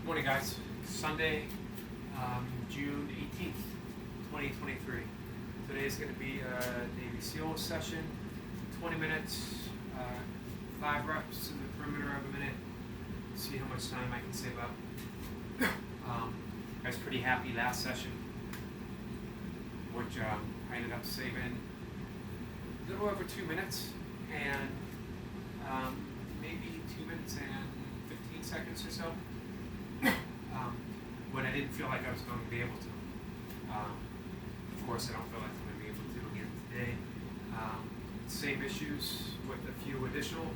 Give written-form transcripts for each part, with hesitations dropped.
Good morning, guys. Sunday, June 18th, 2023. Today is going to be a Navy SEAL session, 20 minutes, 5 reps in the perimeter of a minute. See how much time I can save up. I was pretty happy last session, which I ended up saving a little over 2 minutes and maybe 2 minutes and 15 seconds or so. When I didn't feel like I was going to be able to. Of course, I don't feel like I'm going to be able to again today. Same issues with a few additional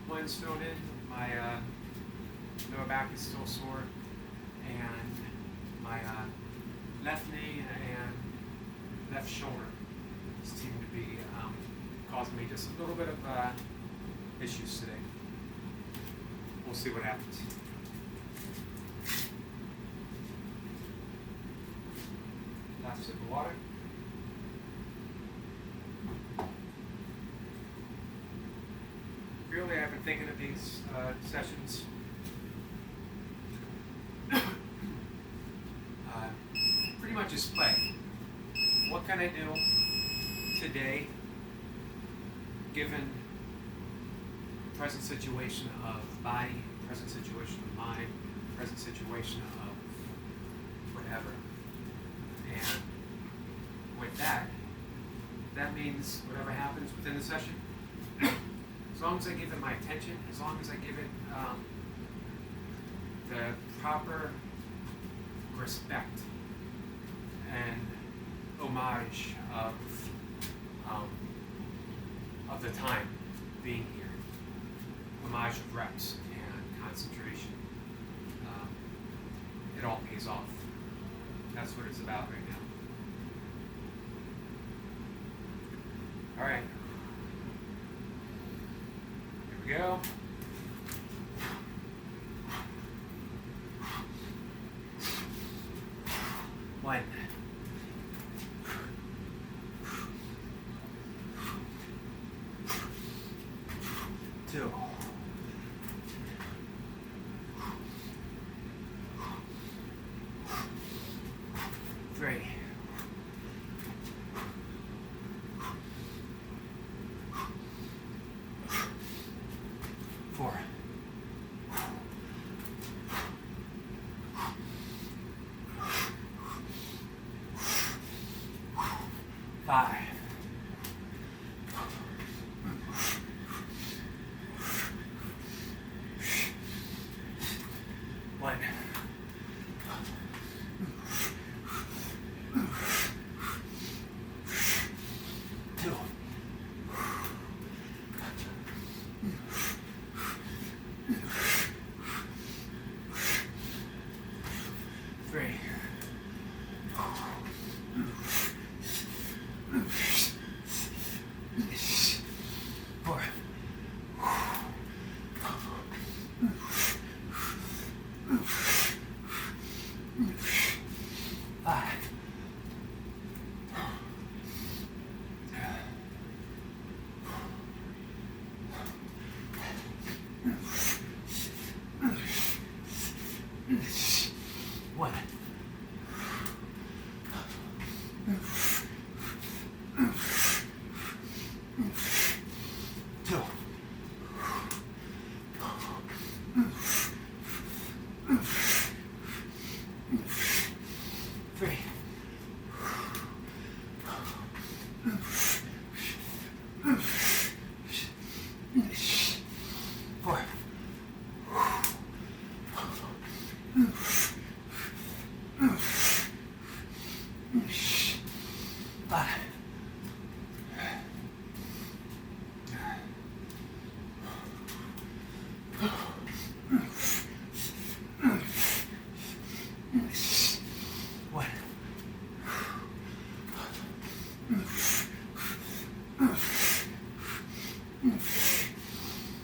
ones thrown in. My lower back is still sore, and my left knee and left shoulder seem to be causing me just a little bit of issues today. We'll see what happens. Last sip of water. Really, I've been thinking of these sessions pretty much as play. What can I do today, given present situation of body, present situation of mind, present situation of whatever. And with that, that means whatever happens within the session, as long as I give it my attention, as long as I give it the proper respect and homage of the time being here, homage of reps and concentration, it all pays off. That's what it's about right now. All right. Here we go. One. Two. Three. Four. Five. One. Two. Three. Four. Five. One. Two. Three. Four. Five. One.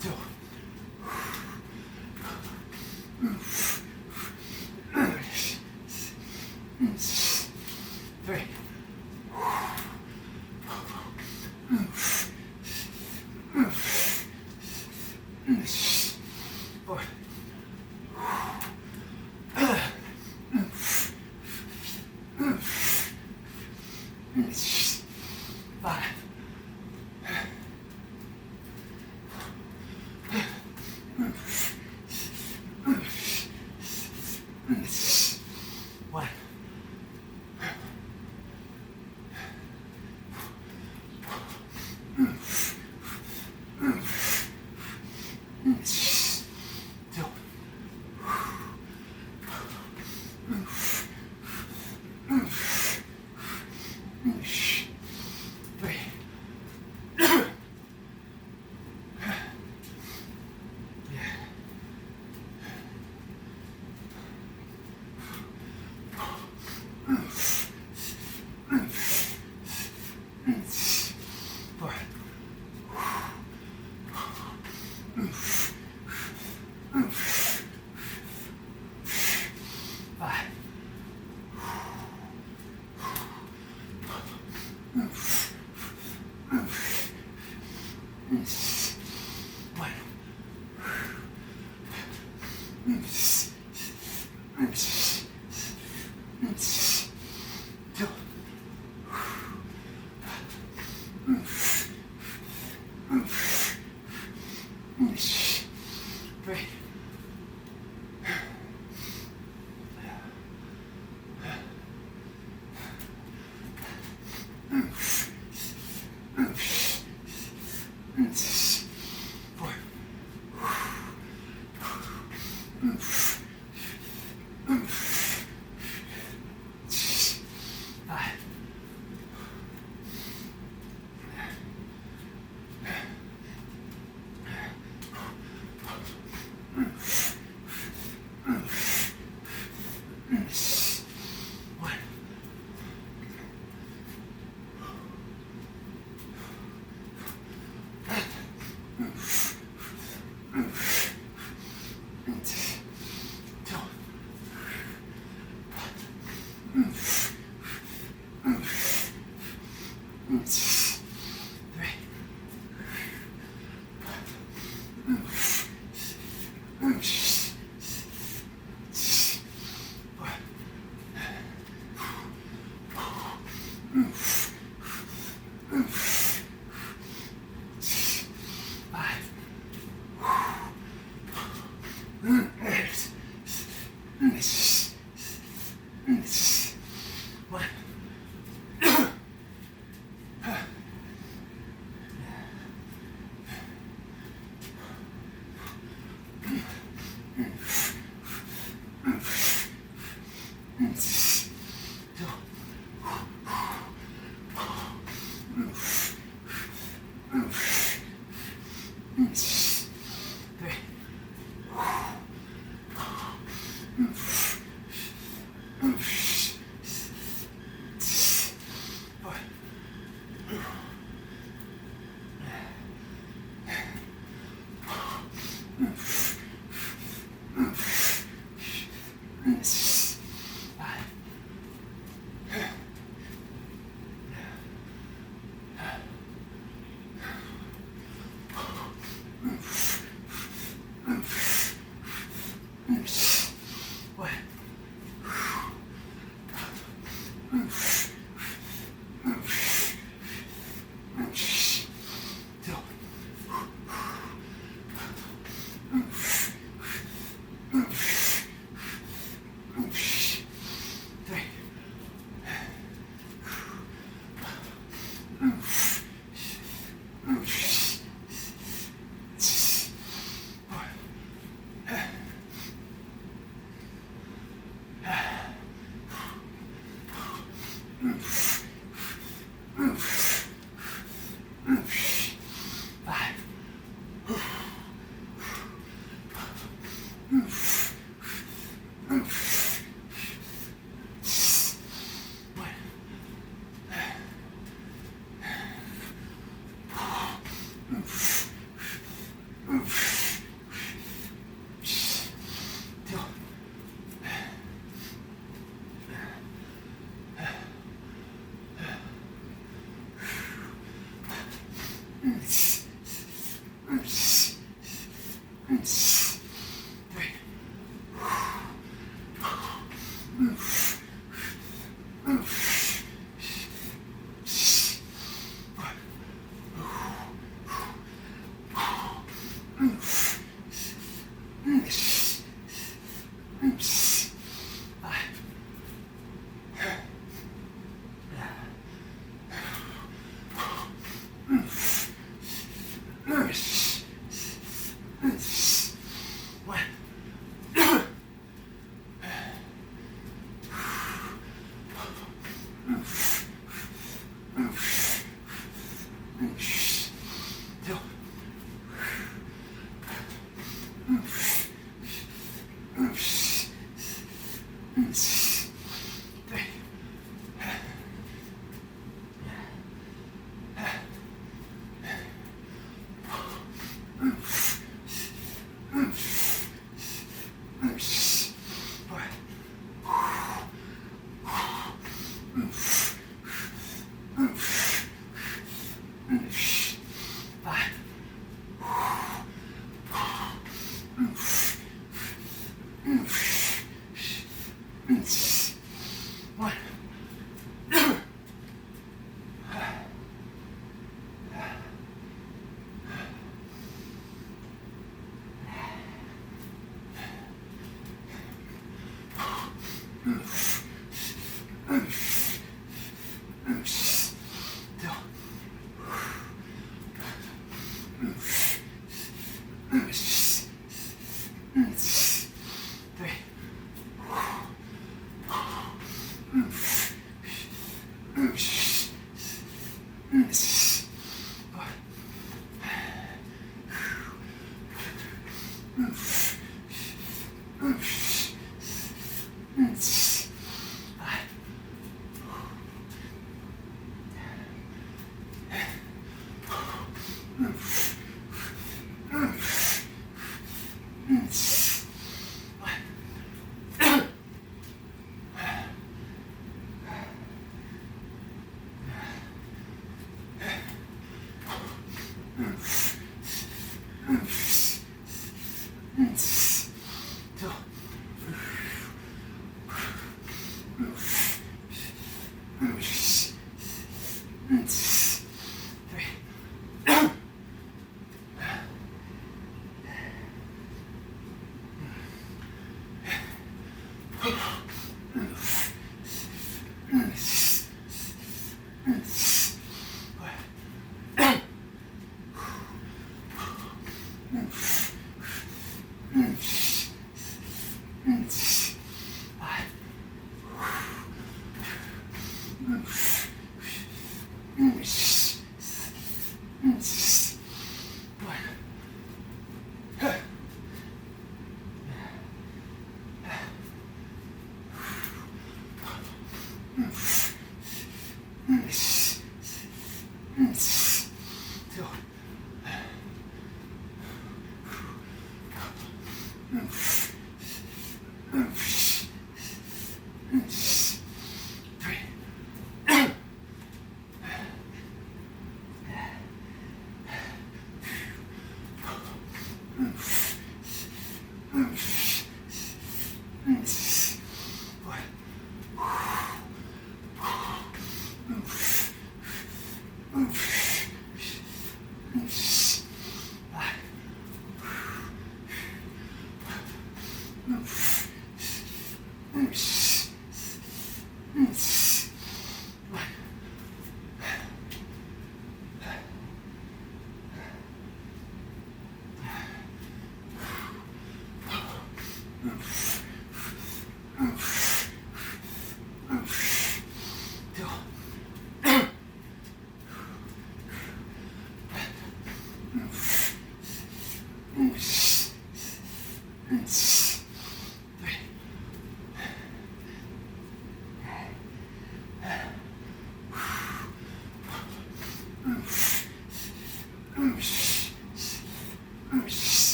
Two. Three. Four. One.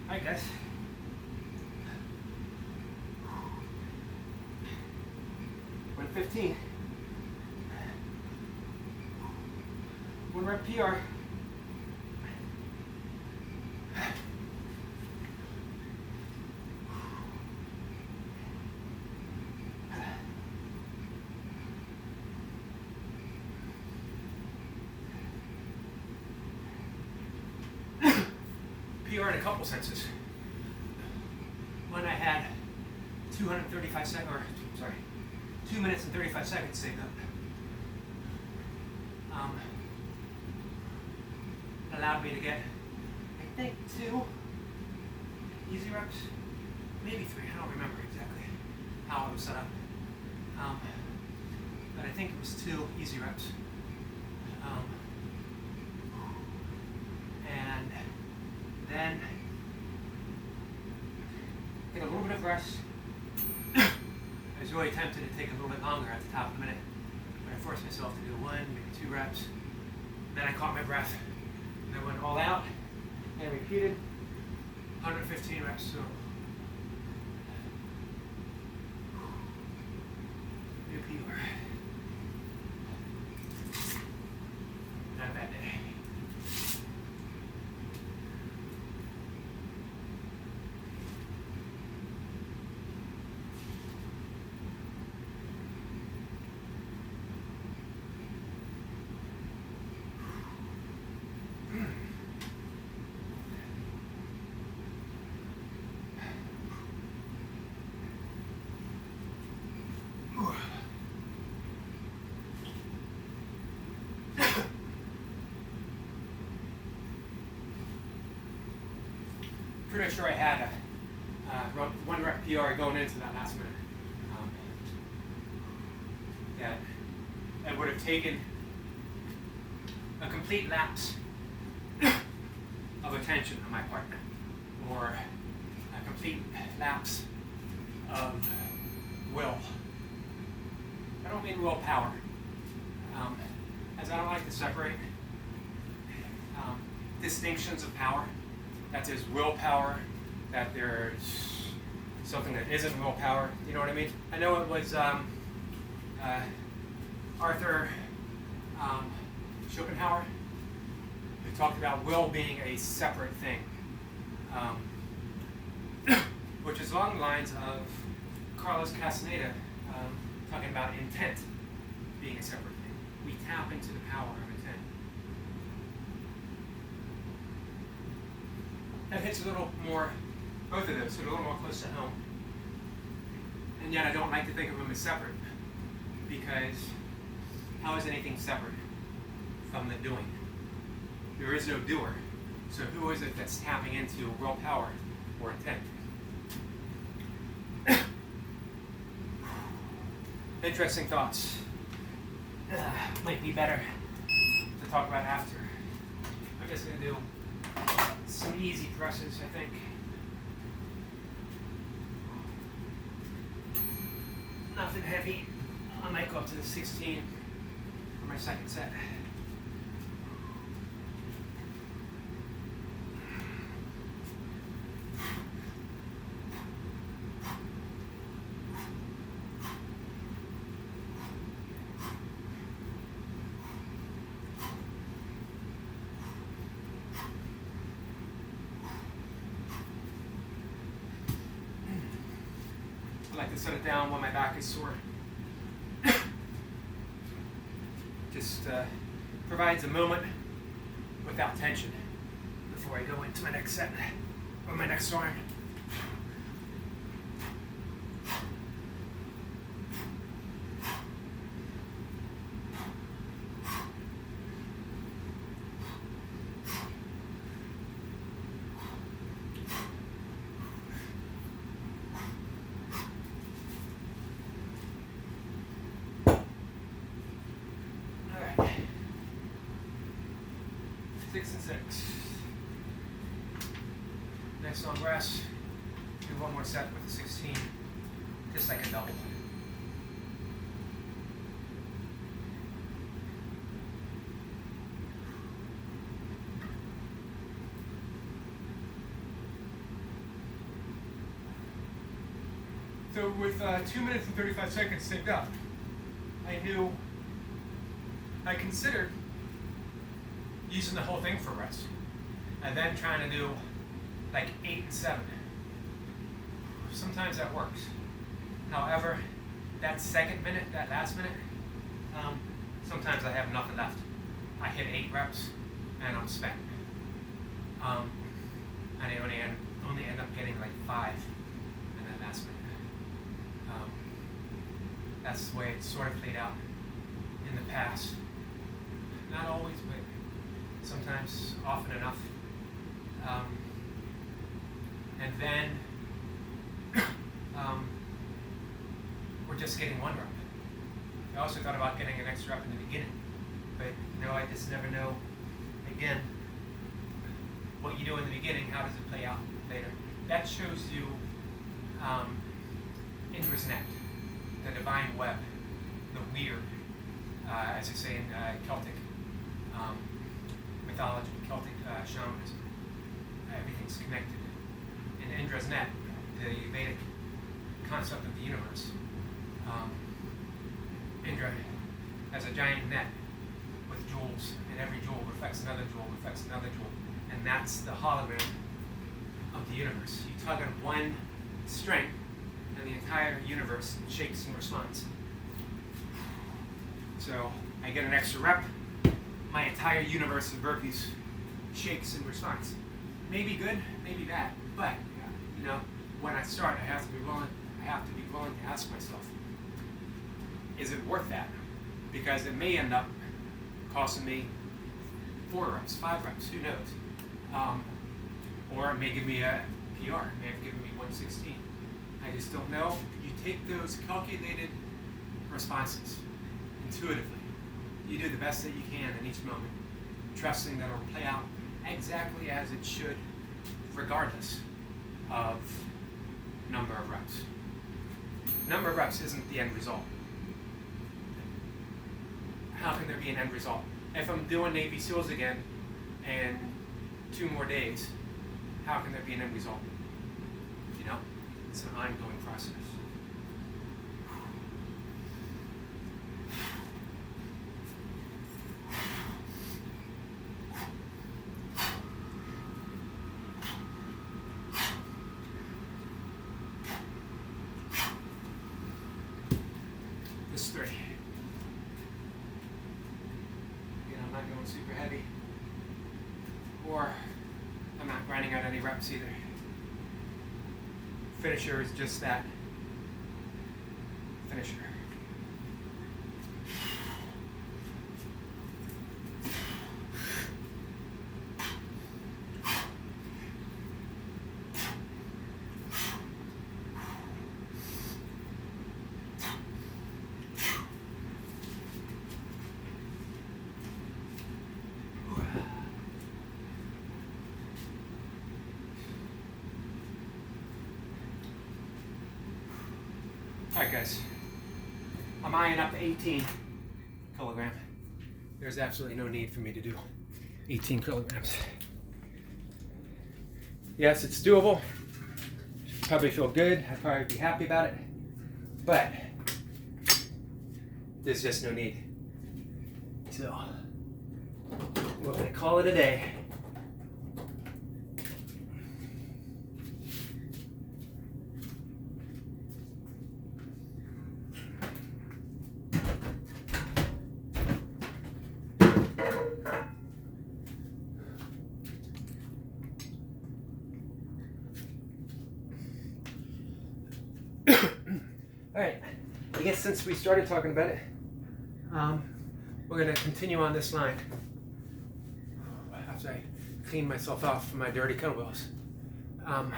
Hi guys. We're at 15. 1 rep PR. PR in a couple senses. When I had 2 minutes and 35 seconds saved up. Allowed me to get, I think, 2 easy reps, maybe 3. I don't remember exactly how it was set up. But I think it was 2 easy reps. And then get a little bit of rest. I was really tempted to take a little bit longer at the top of the minute, but I forced myself to do 1, maybe 2 reps. Then I caught my breath, and I went all out and repeated 115 reps. So new PR. Not a bad day. Pretty sure I had a 1 rep PR going into that last minute. That would have taken a complete lapse of attention on my part, or a complete lapse of will. I don't mean willpower, as I don't like to separate distinctions of power. That there's willpower, that there's something that isn't willpower. You know what I mean? I know it was Arthur Schopenhauer who talked about will being a separate thing, which is along the lines of Carlos Castaneda talking about intent being a separate thing. We tap into the power of intent. That hits a little more, both of those, a little more close to home. And yet I don't like to think of them as separate, because how is anything separate from the doing? There is no doer. So who is it that's tapping into willpower or intent? Interesting thoughts. Might be better to talk about after. do some easy presses, I think. Nothing heavy. I might go up to the 16 for my second set. I like to set it down when my back is sore. Just provides a moment without tension before I go into my next set or my next arm. Alright. 6 and 6. Next long rest. Do one more set with the 16, just like a double. So with 2 minutes and 35 seconds saved up, I considered using the whole thing for rest, and then trying to do like 8 and 7. Sometimes that works. However, that second minute, that last minute, sometimes I have nothing left. I hit 8 reps and I'm spent. And I only end up getting like 5 in that last minute. That's the way it's sort of played out in the past. Not always, but sometimes, often enough. And then we're just getting 1 rep. I also thought about getting an extra rep in the beginning, but I just never know, again, what you do in the beginning, how does it play out later. That shows you Indra's net, the divine web, the Wyrd, as they say in Celtic mythology, Celtic shamanism. Everything's connected. In Indra's net, the Vedic concept of the universe, Indra has a giant net with jewels, and every jewel reflects another jewel, reflects another jewel, and that's the hologram of the universe. You tug on one string, and the entire universe shakes in response. So I get an extra rep, my entire universe of burpees shakes in response. Maybe good, maybe bad, but when I start, I have to be willing to ask myself, is it worth that? Because it may end up costing me 4 reps, 5 reps, who knows? Or it may give me a PR, it may have given me 116. I just don't know. You take those calculated responses intuitively. You do the best that you can in each moment, trusting that it will play out exactly as it should, regardless of number of reps. Number of reps isn't the end result. How can there be an end result? If I'm doing Navy SEALs again in 2 more days, how can there be an end result? It's an ongoing process. This 3. Again, I'm not going super heavy, or I'm not grinding out any reps either. Finisher is just that. Finisher. Alright guys, I'm eyeing up to 18 kilogram. There's absolutely no need for me to do 18 kilograms. Yes, it's doable. Probably feel good. I'd probably be happy about it. But there's just no need. So we're going to call it a day. Alright, I guess since we started talking about it, we're going to continue on this line after I clean myself off from my dirty kettlebells. I'm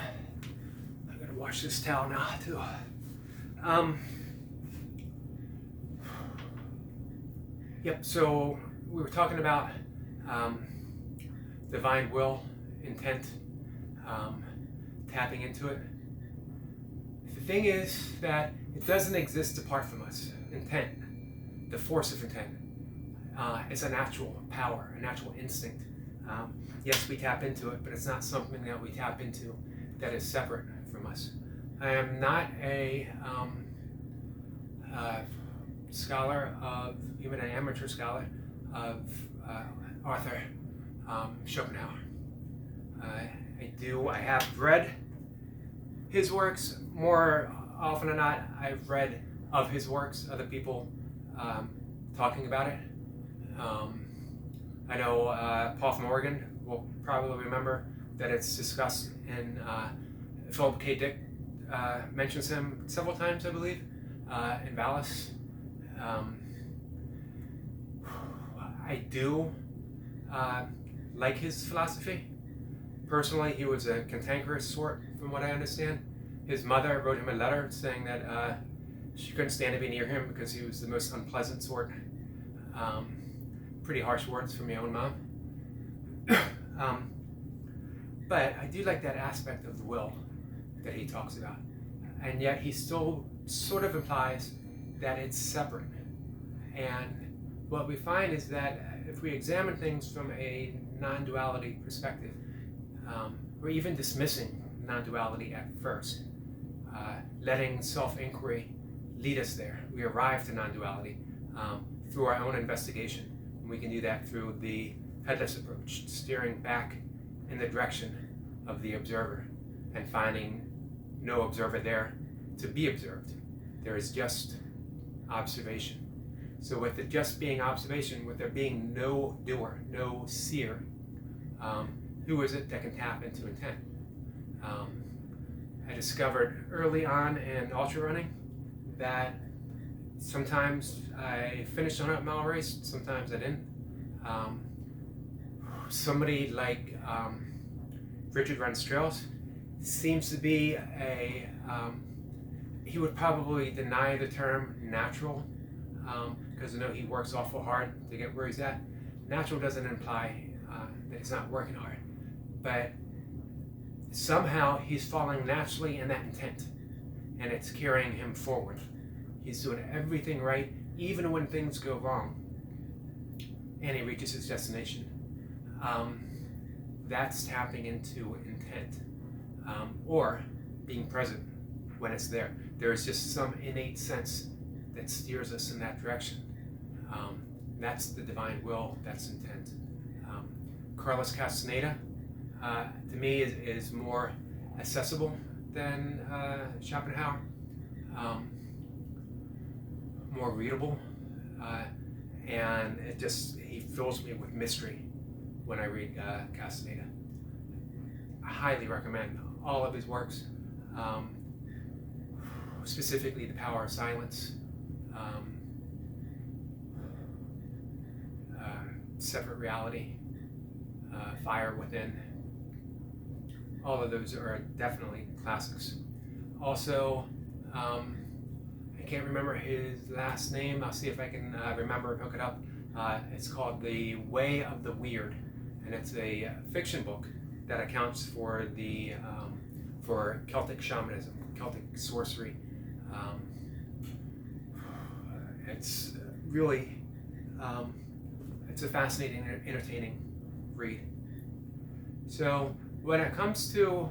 going to wash this towel now too. Yep, so we were talking about divine will, intent, tapping into it. The thing is that it doesn't exist apart from us. Intent, the force of intent, it's a natural power, a natural instinct. Yes, we tap into it, but it's not something that we tap into that is separate from us. I am not a scholar of, even an amateur scholar of Arthur Schopenhauer. I have read his works. More often than not, I've read of his works, other people talking about it. I know Paul Morgan will probably remember that it's discussed in Philip K. Dick mentions him several times, I believe, in Valis. I do like his philosophy. Personally, he was a cantankerous sort, from what I understand. His mother wrote him a letter saying that she couldn't stand to be near him because he was the most unpleasant sort. Pretty harsh words from my own mom. But I do like that aspect of the will that he talks about. And yet he still sort of implies that it's separate. And what we find is that if we examine things from a non-duality perspective, or even dismissing non-duality at first, letting self-inquiry lead us there. We arrive to non-duality through our own investigation. And we can do that through the headless approach, steering back in the direction of the observer and finding no observer there to be observed. There is just observation. So with it just being observation, with there being no doer, no seer, who is it that can tap into intent? I discovered early on in ultra running that sometimes I finished on a mile race, sometimes I didn't. Somebody like Richard runs trails seems to be a, he would probably deny the term natural because I know he works awful hard to get where he's at. Natural doesn't imply that he's not working hard, but somehow he's falling naturally in that intent and it's carrying him forward. He's doing everything right, even when things go wrong, and he reaches his destination. That's tapping into intent, or being present when it's there. There is just some innate sense that steers us in that direction. That's the divine will, that's intent. Carlos Castaneda, to me, is more accessible than Schopenhauer, more readable, and he fills me with mystery when I read Castaneda. I highly recommend all of his works, specifically The Power of Silence, Separate Reality, Fire Within. All of those are definitely classics. Also, I can't remember his last name. I'll see if I can remember and hook it up. It's called The Way of the Wyrd, and it's a fiction book that accounts for the for Celtic shamanism, Celtic sorcery, It's really, it's a fascinating, entertaining read. So when it comes to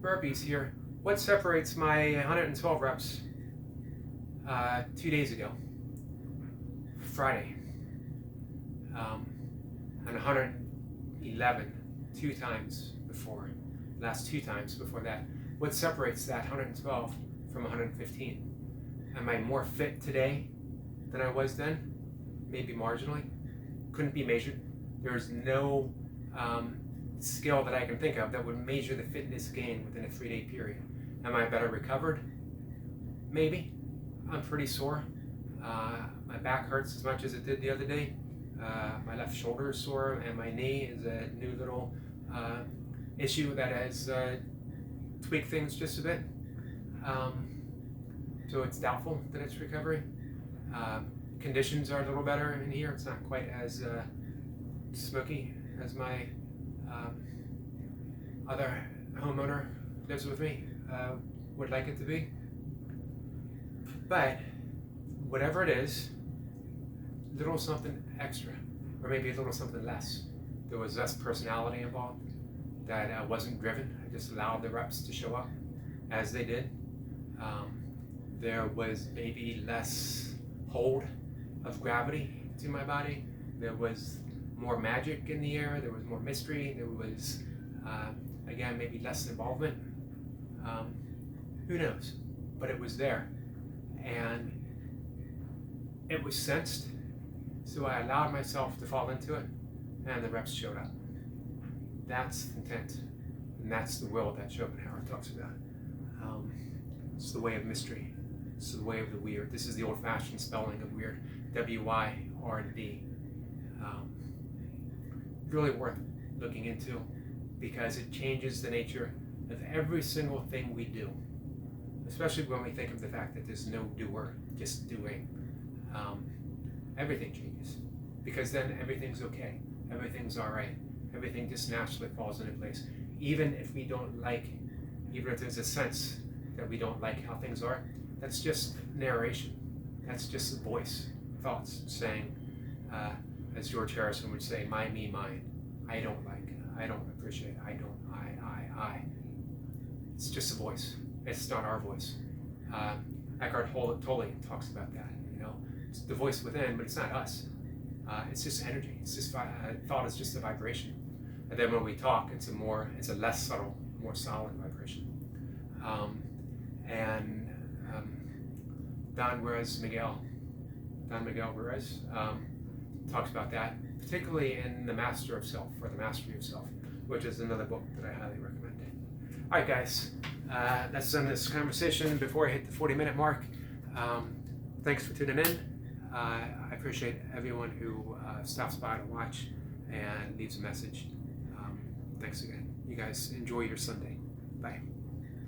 burpees here, what separates my 112 reps 2 days ago, Friday, and 111 2 times before, last 2 times before that. What separates that 112 from 115? Am I more fit today than I was then? Maybe marginally. Couldn't be measured. There's no skill that I can think of that would measure the fitness gain within a 3-day period. Am I better recovered? Maybe. I'm pretty sore. My back hurts as much as it did the other day. My left shoulder is sore, and my knee is a new little issue that has tweaked things just a bit. So it's doubtful that it's recovery. Conditions are a little better in here. It's not quite as smoky as my other homeowner lives with me would like it to be. But whatever it is, little something extra, or maybe a little something less. There was less personality involved, that I wasn't driven. I just allowed the reps to show up as they did. There was maybe less hold of gravity to my body. There was more magic in the air. There was more mystery. There was, again, maybe less involvement. Who knows? But it was there. And it was sensed. So I allowed myself to fall into it, and the reps showed up. That's intent, and that's the will that Schopenhauer talks about. It's the way of mystery. It's the way of the weird. This is the old-fashioned spelling of Wyrd, W-Y-R-D. Really worth looking into, because it changes the nature of every single thing we do, especially when we think of the fact that there's no doer, just doing. Everything changes, because then everything's okay. Everything's all right. Everything just naturally falls into place. Even if we don't like, even if there's a sense that we don't like how things are, that's just narration. That's just the voice, thoughts saying, as George Harrison would say, my, me, mine. I don't like, I don't appreciate, I don't, I. It's just a voice. It's not our voice. Eckhart Tolle talks about that. It's the voice within, but it's not us. It's just energy. It's just thought is just a vibration. And then when we talk, it's a less subtle, more solid vibration. Don Miguel Ruiz talks about that, particularly in The Master of Self, or The Mastery of Self, which is another book that I highly recommend. All right, guys, let's end this conversation before I hit the 40-minute mark. Thanks for tuning in. I appreciate everyone who stops by to watch and leaves a message. Thanks again. You guys enjoy your Sunday. Bye.